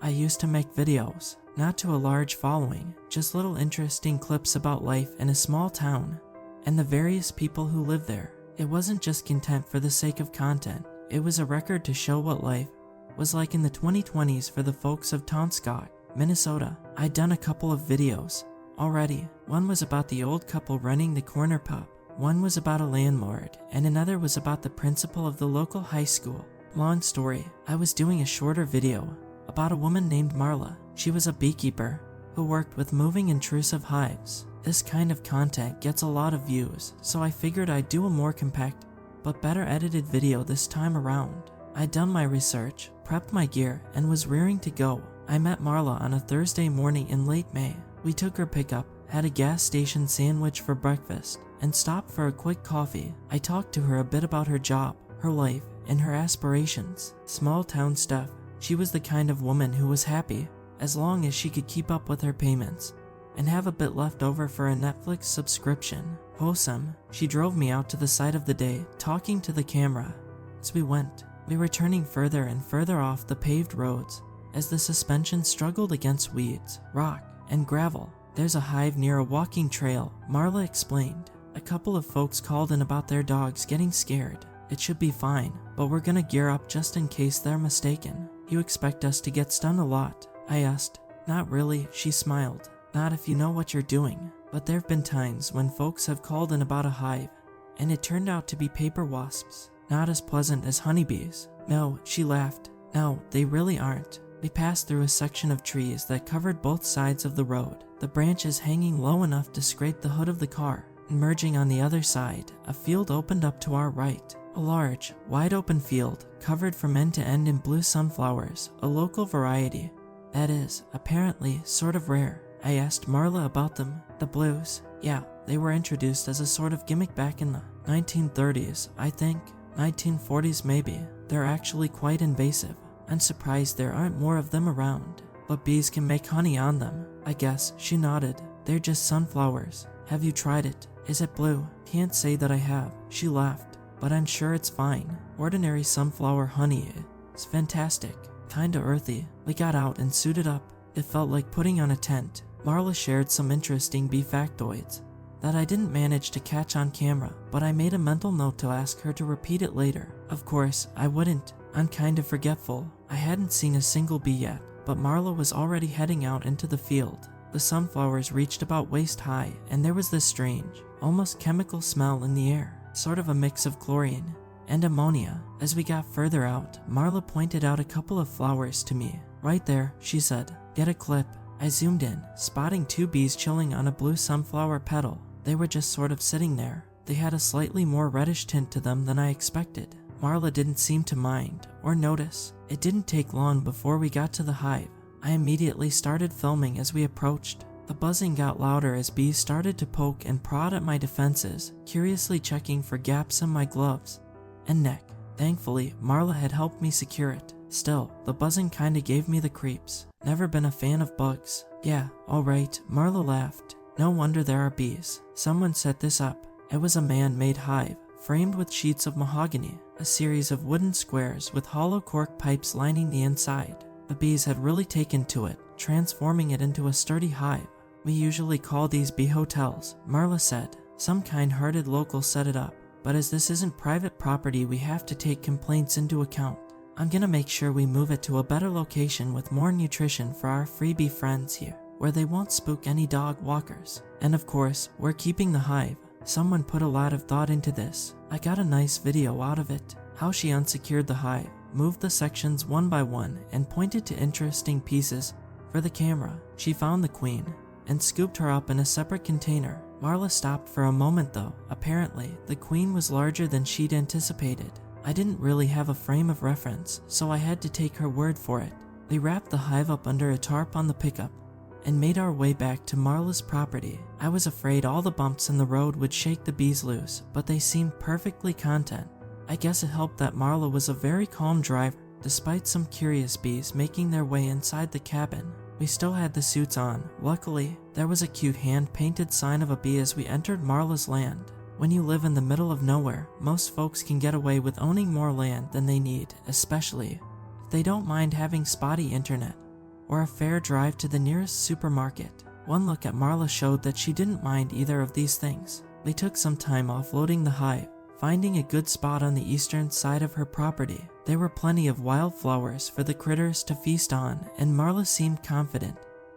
I used to make videos, not to a large following, just little interesting clips about life in a small town and the various people who live there. It wasn't just content for the sake of content, it was a record to show what life was like in the 2020s for the folks of Tonscott, Minnesota. I'd done a couple of videos already. One was about the old couple running the corner pub, one was about a landlord, and another was about the principal of the local high school. Long story, I was doing a shorter video about a woman named Marla. She was a beekeeper who worked with moving intrusive hives. This kind of content gets a lot of views, so I figured I'd do a more compact but better edited video this time around. I'd done my research, prepped my gear, and was rearing to go. I met Marla on a Thursday morning in late May. We took her pickup, had a gas station sandwich for breakfast, and stopped for a quick coffee. I talked to her a bit about her job, her life, and her aspirations. Small town stuff. She was the kind of woman who was happy as long as she could keep up with her payments and have a bit left over for a Netflix subscription. Wholesome. She drove me out to the side of the day, talking to the camera. As we went, we were turning further and further off the paved roads as the suspension struggled against weeds, rock, and gravel. There's a hive near a walking trail, Marla explained. A couple of folks called in about their dogs getting scared. It should be fine, but we're gonna gear up just in case they're mistaken. You expect us to get stung a lot? I asked. Not really, she smiled. Not if you know what you're doing. But there've been times when folks have called in about a hive, and it turned out to be paper wasps. Not as pleasant as honeybees. No, she laughed. No, they really aren't. We passed through a section of trees that covered both sides of the road, the branches hanging low enough to scrape the hood of the car. Emerging on the other side, a field opened up to our right. A large, wide-open field, covered from end to end in blue sunflowers, a local variety. That is, apparently, sort of rare. I asked Marla about them. The blues? Yeah, they were introduced as a sort of gimmick back in the 1930s, I think. 1940s maybe. They're actually quite invasive. I'm surprised there aren't more of them around. But bees can make honey on them, I guess. She nodded. They're just sunflowers. Have you tried it? Is it blue? Can't say that I have. She laughed. But I'm sure it's fine. Ordinary sunflower honey is fantastic. Kinda earthy. We got out and suited up. It felt like putting on a tent. Marla shared some interesting bee factoids that I didn't manage to catch on camera, but I made a mental note to ask her to repeat it later. Of course, I wouldn't. I'm kinda forgetful. I hadn't seen a single bee yet, but Marla was already heading out into the field. The sunflowers reached about waist high, and there was this strange, almost chemical smell in the air, sort of a mix of chlorine and ammonia. As we got further out, Marla pointed out a couple of flowers to me. Right there, she said. Get a clip. I zoomed in, spotting two bees chilling on a blue sunflower petal. They were just sort of sitting there. They had a slightly more reddish tint to them than I expected. Marla didn't seem to mind or notice. It didn't take long before we got to the hive. I immediately started filming as we approached. The buzzing got louder as bees started to poke and prod at my defenses, curiously checking for gaps in my gloves and neck. Thankfully, Marla had helped me secure it. Still, the buzzing kinda gave me the creeps. Never been a fan of bugs. Yeah, alright, Marla laughed. No wonder there are bees. Someone set this up. It was a man-made hive, framed with sheets of mahogany, a series of wooden squares with hollow cork pipes lining the inside. The bees had really taken to it, transforming it into a sturdy hive. We usually call these bee hotels, Marla said. Some kind-hearted local set it up, but as this isn't private property, we have to take complaints into account. I'm gonna make sure we move it to a better location with more nutrition for our freebie friends here, where they won't spook any dog walkers. And of course, we're keeping the hive. Someone put a lot of thought into this. I got a nice video out of it. How she unsecured the hive, moved the sections one by one, and pointed to interesting pieces for the camera. She found the queen and scooped her up in a separate container. Marla stopped for a moment though. Apparently, the queen was larger than she'd anticipated. I didn't really have a frame of reference, so I had to take her word for it. We wrapped the hive up under a tarp on the pickup and made our way back to Marla's property. I was afraid all the bumps in the road would shake the bees loose, but they seemed perfectly content. I guess it helped that Marla was a very calm driver, despite some curious bees making their way inside the cabin. We still had the suits on. Luckily, there was a cute hand-painted sign of a bee as we entered Marla's land. When you live in the middle of nowhere, most folks can get away with owning more land than they need, especially if they don't mind having spotty internet or a fair drive to the nearest supermarket. One look at Marla showed that she didn't mind either of these things. We took some time offloading the hive, finding a good spot on the eastern side of her property. There were plenty of wildflowers for the critters to feast on, and Marla seemed confident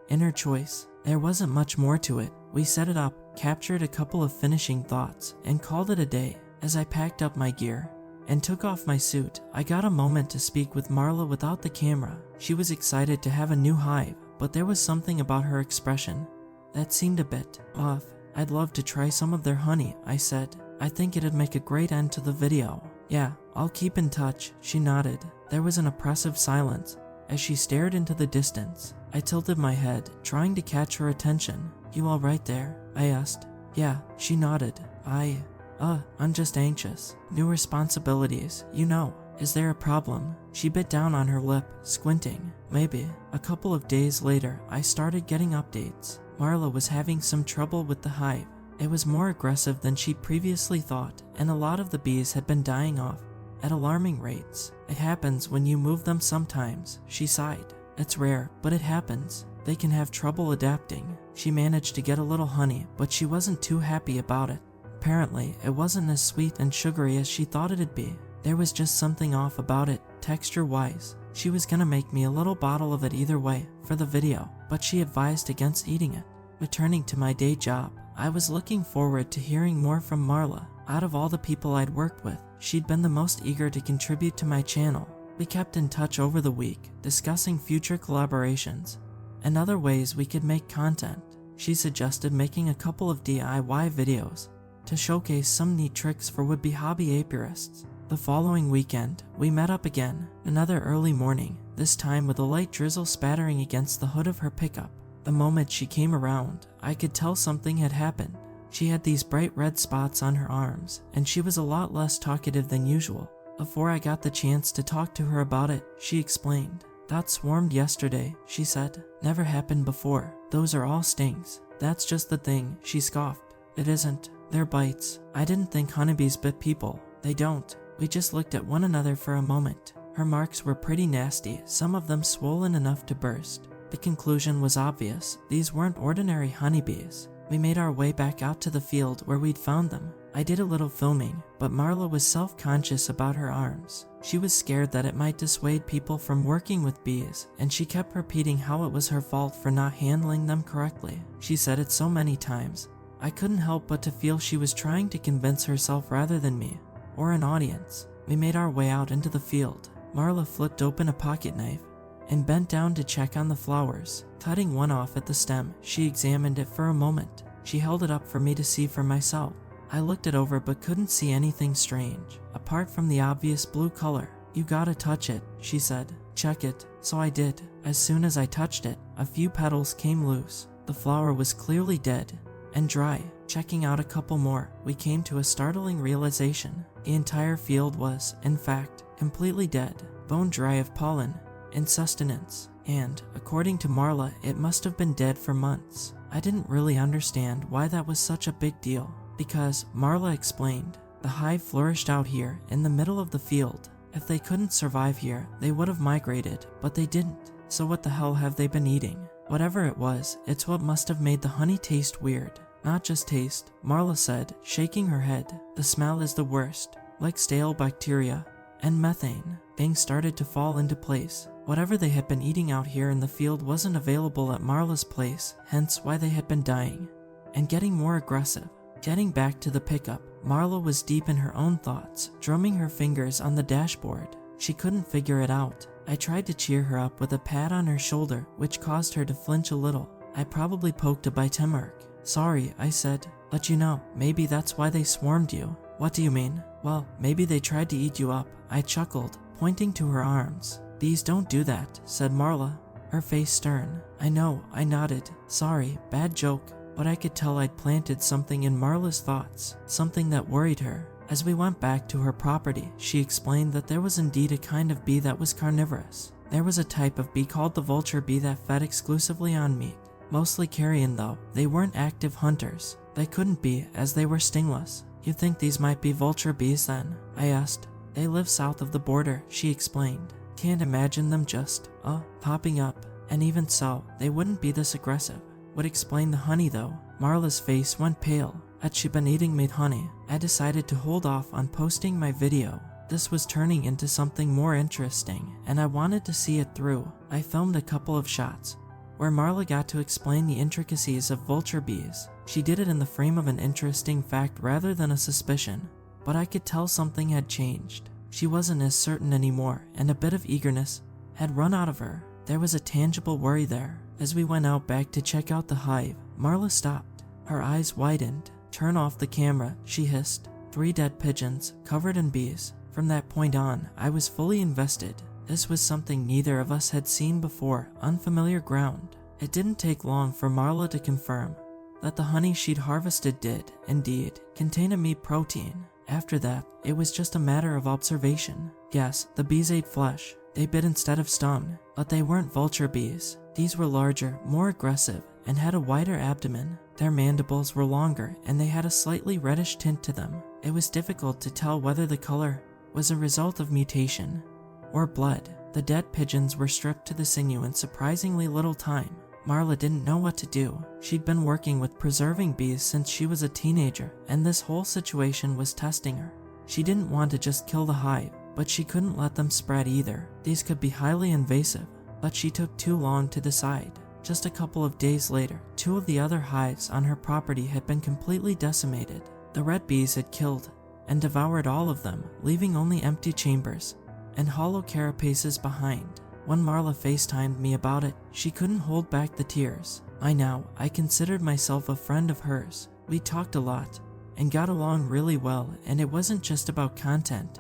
in her choice. There wasn't much more to it. We set it up, captured a couple of finishing thoughts, and called it a day. As I packed up my gear and took off my suit, I got a moment to speak with Marla without the camera. She was excited to have a new hive, but there was something about her expression that seemed a bit off. I'd love to try some of their honey, I said. I think it'd make a great end to the video. Yeah, I'll keep in touch, she nodded. There was an oppressive silence as she stared into the distance. I tilted my head, trying to catch her attention. You all right there? I asked. Yeah, she nodded. I'm just anxious. New responsibilities, you know. Is there a problem? She bit down on her lip, squinting. Maybe. A couple of days later, I started getting updates. Marla was having some trouble with the hive. It was more aggressive than she previously thought, and a lot of the bees had been dying off at alarming rates. It happens when you move them sometimes, she sighed. It's rare, but it happens. They can have trouble adapting. She managed to get a little honey, but she wasn't too happy about it. Apparently, it wasn't as sweet and sugary as she thought it'd be. There was just something off about it, texture-wise. She was gonna make me a little bottle of it either way, for the video, but she advised against eating it. Returning to my day job, I was looking forward to hearing more from Marla. Out of all the people I'd worked with, she'd been the most eager to contribute to my channel. We kept in touch over the week, discussing future collaborations and other ways we could make content. She suggested making a couple of DIY videos to showcase some neat tricks for would-be hobby apiarists. The following weekend, we met up again, another early morning, this time with a light drizzle spattering against the hood of her pickup. The moment she came around, I could tell something had happened. She had these bright red spots on her arms, and she was a lot less talkative than usual. Before I got the chance to talk to her about it, she explained. That swarmed yesterday, she said. Never happened before. Those are all stings. That's just the thing, she scoffed. It isn't. They're bites. I didn't think honeybees bit people. They don't. We just looked at one another for a moment. Her marks were pretty nasty, some of them swollen enough to burst. The conclusion was obvious. These weren't ordinary honeybees. We made our way back out to the field where we'd found them. I did a little filming, but Marla was self-conscious about her arms. She was scared that it might dissuade people from working with bees, and she kept repeating how it was her fault for not handling them correctly. She said it so many times. I couldn't help but to feel she was trying to convince herself rather than me, or an audience. We made our way out into the field. Marla flipped open a pocket knife and bent down to check on the flowers. Cutting one off at the stem, she examined it for a moment. She held it up for me to see for myself. I looked it over but couldn't see anything strange, apart from the obvious blue color. You gotta touch it, she said. Check it. So I did. As soon as I touched it, a few petals came loose. The flower was clearly dead and dry. Checking out a couple more, we came to a startling realization. The entire field was, in fact, completely dead, bone dry of pollen and sustenance, and, according to Marla, it must have been dead for months. I didn't really understand why that was such a big deal, because, Marla explained, the hive flourished out here in the middle of the field. If they couldn't survive here, they would have migrated, but they didn't. So what the hell have they been eating? Whatever it was, it's what must have made the honey taste weird. Not just taste, Marla said, shaking her head. The smell is the worst, like stale bacteria and methane. Things started to fall into place. Whatever they had been eating out here in the field wasn't available at Marla's place, hence why they had been dying and getting more aggressive. Getting back to the pickup, Marla was deep in her own thoughts, drumming her fingers on the dashboard. She couldn't figure it out. I tried to cheer her up with a pat on her shoulder, which caused her to flinch a little. I probably poked a bite mark. Sorry, I said. But you know, maybe that's why they swarmed you. What do you mean? Well, maybe they tried to eat you up. I chuckled, pointing to her arms. These don't do that, said Marla, her face stern. I know, I nodded. Sorry, bad joke. But I could tell I'd planted something in Marla's thoughts, something that worried her. As we went back to her property, she explained that there was indeed a kind of bee that was carnivorous. There was a type of bee called the vulture bee that fed exclusively on meat. Mostly carrion though, they weren't active hunters. They couldn't be, as they were stingless. You think these might be vulture bees then? I asked. They live south of the border, she explained. Can't imagine them just, popping up and even so, they wouldn't be this aggressive. Would explain the honey though. Marla's face went pale. Had she been eating made honey? I decided to hold off on posting my video. This was turning into something more interesting, and I wanted to see it through. I filmed a couple of shots where Marla got to explain the intricacies of vulture bees. She did it in the frame of an interesting fact rather than a suspicion, but I could tell something had changed. She wasn't as certain anymore, and a bit of eagerness had run out of her. There was a tangible worry there. As we went out back to check out the hive, Marla stopped. Her eyes widened. "Turn off the camera," she hissed. 3 dead pigeons, covered in bees. From that point on, I was fully invested. This was something neither of us had seen before, unfamiliar ground. It didn't take long for Marla to confirm that the honey she'd harvested did, indeed, contain a meat protein. After that, it was just a matter of observation. Yes, the bees ate flesh. They bit instead of stung, but they weren't vulture bees. These were larger, more aggressive, and had a wider abdomen. Their mandibles were longer, and they had a slightly reddish tint to them. It was difficult to tell whether the color was a result of mutation or blood. The dead pigeons were stripped to the sinew in surprisingly little time. Marla didn't know what to do. She'd been working with preserving bees since she was a teenager, and this whole situation was testing her. She didn't want to just kill the hive, but she couldn't let them spread either. These could be highly invasive, but she took too long to decide. Just a couple of days later, 2 of the other hives on her property had been completely decimated. The red bees had killed and devoured all of them, leaving only empty chambers and hollow carapaces behind. When Marla FaceTimed me about it, she couldn't hold back the tears. By now, I considered myself a friend of hers. We talked a lot and got along really well, and it wasn't just about content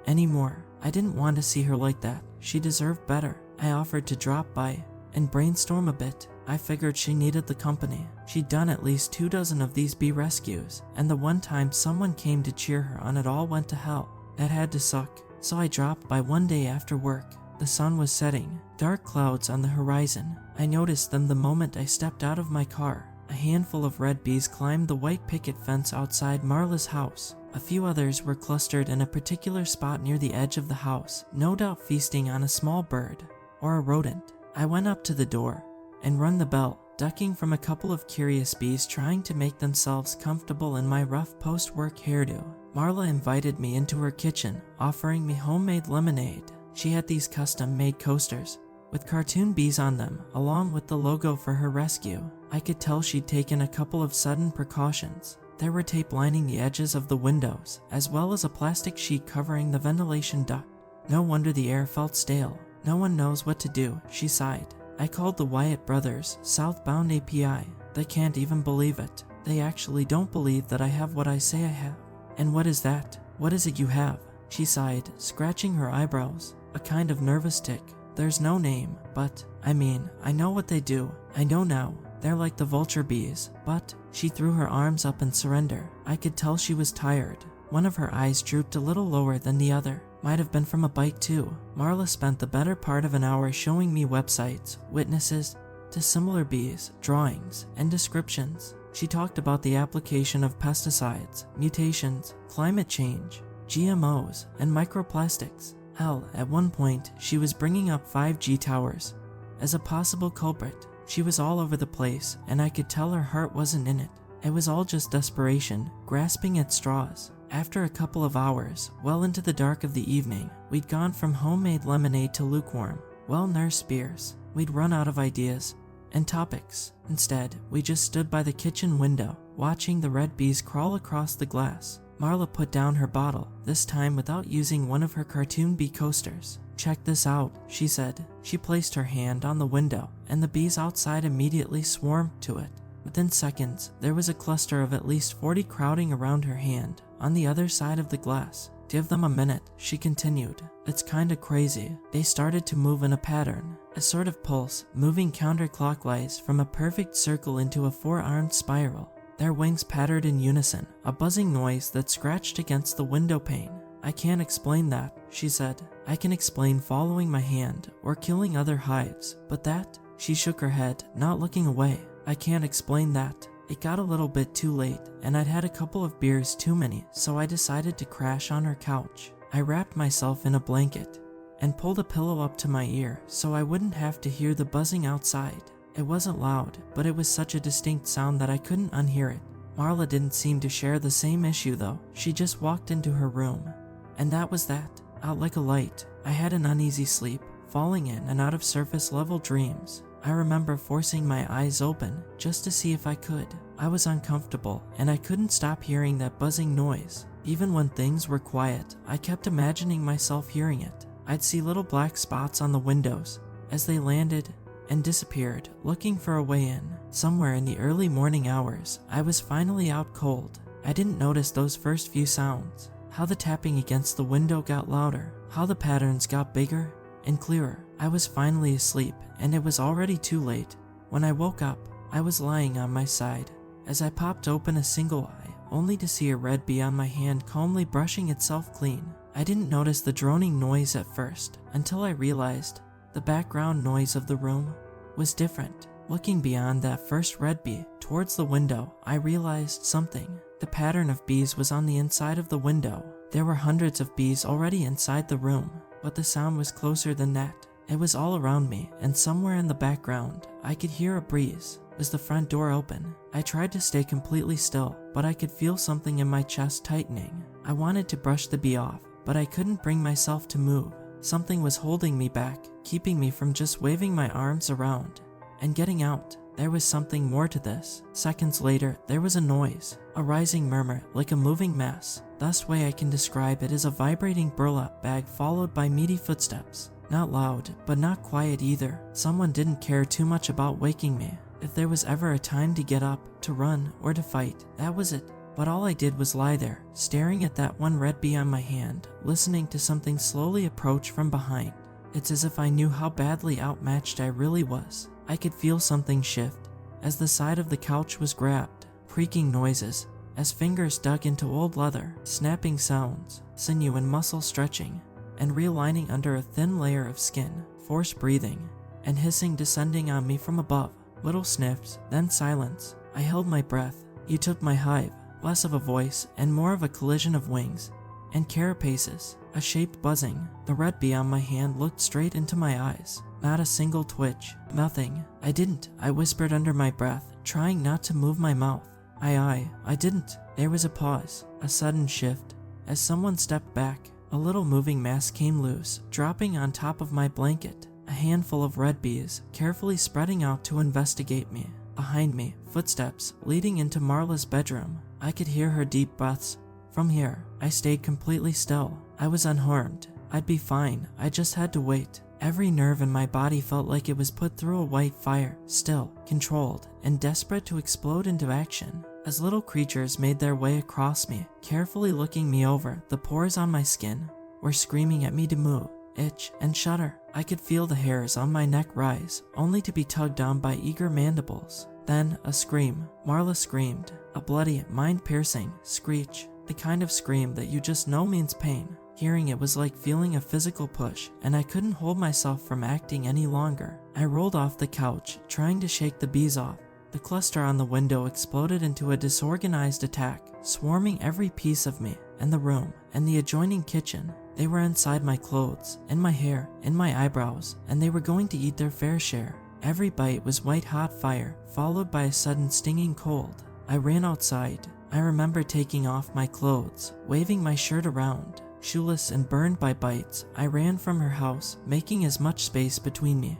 anymore. I didn't want to see her like that. She deserved better. I offered to drop by and brainstorm a bit. I figured she needed the company. She'd done at least 2 dozen of these bee rescues, and the one time someone came to cheer her on it all went to hell. That had to suck. So I dropped by one day after work. The sun was setting, dark clouds on the horizon. I noticed them the moment I stepped out of my car. A handful of red bees climbed the white picket fence outside Marla's house. A few others were clustered in a particular spot near the edge of the house, no doubt feasting on a small bird or a rodent. I went up to the door and rung the bell, ducking from a couple of curious bees trying to make themselves comfortable in my rough post-work hairdo. Marla invited me into her kitchen, offering me homemade lemonade. She had these custom-made coasters with cartoon bees on them, along with the logo for her rescue. I could tell she'd taken a couple of sudden precautions. There were tape lining the edges of the windows, as well as a plastic sheet covering the ventilation duct. No wonder the air felt stale. "No one knows what to do," she sighed. I called the Wyatt brothers southbound API. They can't even believe it. They actually don't believe that I have what I say I have. "And what is that? What is it you have?" she sighed, scratching her eyebrows. "A kind of nervous tick. There's no name, but, I know what they do. I know now. They're like the vulture bees, but..." She threw her arms up in surrender. I could tell she was tired. One of her eyes drooped a little lower than the other. Might have been from a bite too. Marla spent the better part of an hour showing me websites, witnesses to similar bees, drawings, and descriptions. She talked about the application of pesticides, mutations, climate change, GMOs, and microplastics. Hell, at one point, she was bringing up 5G towers as a possible culprit. She was all over the place, and I could tell her heart wasn't in it. It was all just desperation, grasping at straws. After a couple of hours, well into the dark of the evening, we'd gone from homemade lemonade to lukewarm, well-nursed beers. We'd run out of ideas and topics. Instead, we just stood by the kitchen window, watching the red bees crawl across the glass. Marla put down her bottle, this time without using one of her cartoon bee coasters. "Check this out," she said. She placed her hand on the window, and the bees outside immediately swarmed to it. Within seconds, there was a cluster of at least 40 crowding around her hand, on the other side of the glass. "Give them a minute," she continued. "It's kinda crazy." They started to move in a pattern, a sort of pulse, moving counterclockwise from a perfect circle into a 4-armed spiral. Their wings pattered in unison, a buzzing noise that scratched against the window pane. "I can't explain that," she said. "I can explain following my hand, or killing other hives, but that..." She shook her head, not looking away. "I can't explain that." It got a little bit too late, and I'd had a couple of beers too many, so I decided to crash on her couch. I wrapped myself in a blanket and pulled a pillow up to my ear so I wouldn't have to hear the buzzing outside. It wasn't loud, but it was such a distinct sound that I couldn't unhear it. Marla didn't seem to share the same issue though. She just walked into her room. And that was that. Out like a light. I had an uneasy sleep, falling in and out of surface level dreams. I remember forcing my eyes open just to see if I could. I was uncomfortable and I couldn't stop hearing that buzzing noise. Even when things were quiet, I kept imagining myself hearing it. I'd see little black spots on the windows as they landed and disappeared, looking for a way in. Somewhere in the early morning hours, I was finally out cold. I didn't notice those first few sounds. How the tapping against the window got louder, how the patterns got bigger and clearer. I was finally asleep, and it was already too late. When I woke up, I was lying on my side. As I popped open a single eye, only to see a red bee on my hand calmly brushing itself clean. I didn't notice the droning noise at first, until I realized the background noise of the room was different. Looking beyond that first red bee towards the window, I realized something. The pattern of bees was on the inside of the window. There were hundreds of bees already inside the room, but the sound was closer than that. It was all around me, and somewhere in the background, I could hear a breeze. Was the front door open? I tried to stay completely still, but I could feel something in my chest tightening. I wanted to brush the bee off, but I couldn't bring myself to move. Something was holding me back, keeping me from just waving my arms around and getting out. There was something more to this. Seconds later, there was a noise, a rising murmur like a moving mass. Thus way I can describe it as a vibrating burlap bag followed by meaty footsteps. Not loud, but not quiet either. Someone didn't care too much about waking me. If there was ever a time to get up, to run, or to fight, that was it. But all I did was lie there, staring at that one red bee on my hand, listening to something slowly approach from behind. It's as if I knew how badly outmatched I really was. I could feel something shift as the side of the couch was grabbed, creaking noises as fingers dug into old leather, snapping sounds, sinew and muscle stretching and realigning under a thin layer of skin, forced breathing and hissing descending on me from above. Little sniffs, then silence. I held my breath. You took my hive. Less of a voice and more of a collision of wings and carapaces, a shape buzzing. The red bee on my hand looked straight into my eyes. Not a single twitch, nothing. I whispered under my breath, trying not to move my mouth. I didn't. There was a pause, a sudden shift. As someone stepped back, a little moving mass came loose, dropping on top of my blanket. A handful of red bees, carefully spreading out to investigate me. Behind me, footsteps leading into Marla's bedroom. I could hear her deep breaths. From here, I stayed completely still. I was unharmed. I'd be fine. I just had to wait. Every nerve in my body felt like it was put through a white fire, still, controlled, and desperate to explode into action. As little creatures made their way across me, carefully looking me over, the pores on my skin were screaming at me to move, itch, and shudder. I could feel the hairs on my neck rise, only to be tugged on by eager mandibles. Then, a scream. Marla screamed. A bloody, mind-piercing screech. The kind of scream that you just know means pain. Hearing it was like feeling a physical push, and I couldn't hold myself from acting any longer. I rolled off the couch, trying to shake the bees off. The cluster on the window exploded into a disorganized attack, swarming every piece of me, and the room, and the adjoining kitchen. They were inside my clothes, in my hair, in my eyebrows, and they were going to eat their fair share. Every bite was white-hot fire, followed by a sudden stinging cold. I ran outside. I remember taking off my clothes, waving my shirt around. Shoeless and burned by bites, I ran from her house, making as much space between me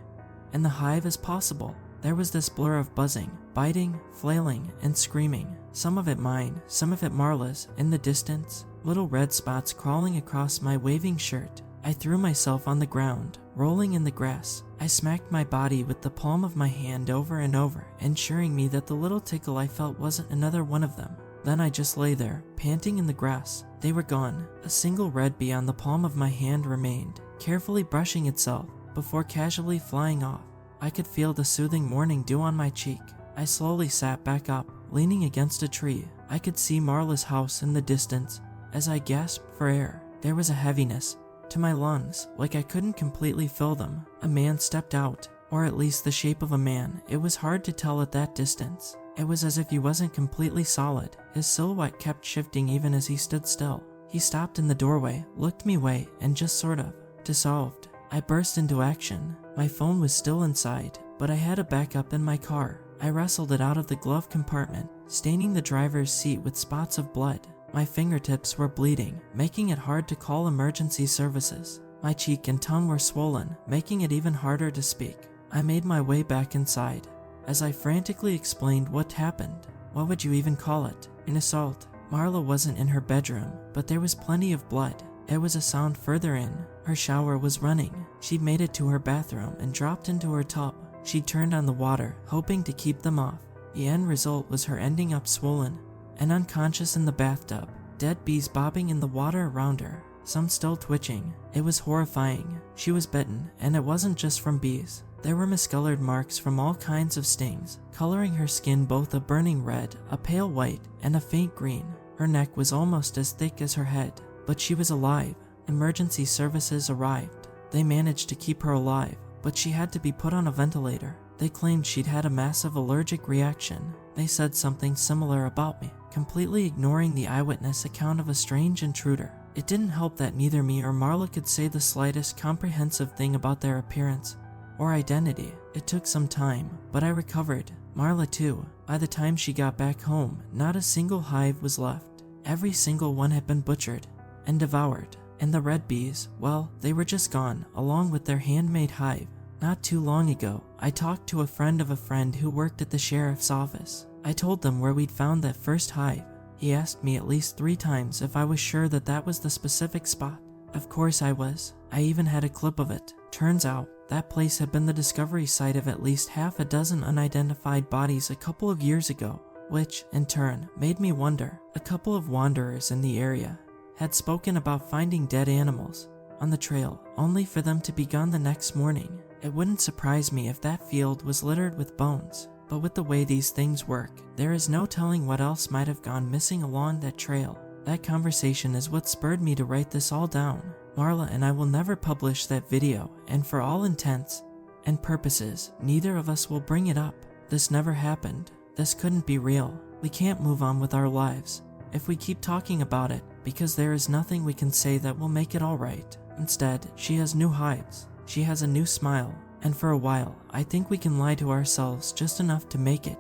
and the hive as possible. There was this blur of buzzing, biting, flailing, and screaming. Some of it mine, some of it Marla's. In the distance, little red spots crawling across my waving shirt. I threw myself on the ground, rolling in the grass. I smacked my body with the palm of my hand over and over, ensuring me that the little tickle I felt wasn't another one of them. Then I just lay there, panting in the grass. They were gone. A single red bee on the palm of my hand remained, carefully brushing itself before casually flying off. I could feel the soothing morning dew on my cheek. I slowly sat back up, leaning against a tree. I could see Marla's house in the distance as I gasped for air. There was a heaviness to my lungs, like I couldn't completely fill them. A man stepped out, or at least the shape of a man. It was hard to tell at that distance. It was as if he wasn't completely solid. His silhouette kept shifting even as he stood still. He stopped in the doorway, looked me way, and just sort of dissolved. I burst into action. My phone was still inside, but I had a backup in my car. I wrestled it out of the glove compartment, staining the driver's seat with spots of blood. My fingertips were bleeding, making it hard to call emergency services. My cheek and tongue were swollen, making it even harder to speak. I made my way back inside. As I frantically explained what happened, what would you even call it? An assault. Marla wasn't in her bedroom, but there was plenty of blood. It was a sound further in. Her shower was running. She'd made it to her bathroom and dropped into her tub. She turned on the water, hoping to keep them off. The end result was her ending up swollen and unconscious in the bathtub, dead bees bobbing in the water around her, some still twitching. It was horrifying. She was bitten, and it wasn't just from bees. There were miscolored marks from all kinds of stings, coloring her skin both a burning red, a pale white, and a faint green. Her neck was almost as thick as her head, but she was alive. Emergency services arrived. They managed to keep her alive, but she had to be put on a ventilator. They claimed she'd had a massive allergic reaction. They said something similar about me, completely ignoring the eyewitness account of a strange intruder. It didn't help that neither me or Marla could say the slightest comprehensive thing about their appearance or identity. It took some time, but I recovered. Marla too. By the time she got back home, not a single hive was left. Every single one had been butchered and devoured. And the red bees, well, they were just gone, along with their handmade hive. Not too long ago, I talked to a friend of a friend who worked at the sheriff's office. I told them where we'd found that first hive. He asked me at least 3 times if I was sure that that was the specific spot. Of course I was. I even had a clip of it. Turns out, that place had been the discovery site of at least half a dozen unidentified bodies a couple of years ago, which, in turn, made me wonder. A couple of wanderers in the area had spoken about finding dead animals on the trail, only for them to be gone the next morning. It wouldn't surprise me if that field was littered with bones, but with the way these things work, there is no telling what else might have gone missing along that trail. That conversation is what spurred me to write this all down. Marla and I will never publish that video, and for all intents and purposes, neither of us will bring it up. This never happened. This couldn't be real. We can't move on with our lives if we keep talking about it, because there is nothing we can say that will make it all right. Instead, she has new hives. She has a new smile, and for a while, I think we can lie to ourselves just enough to make it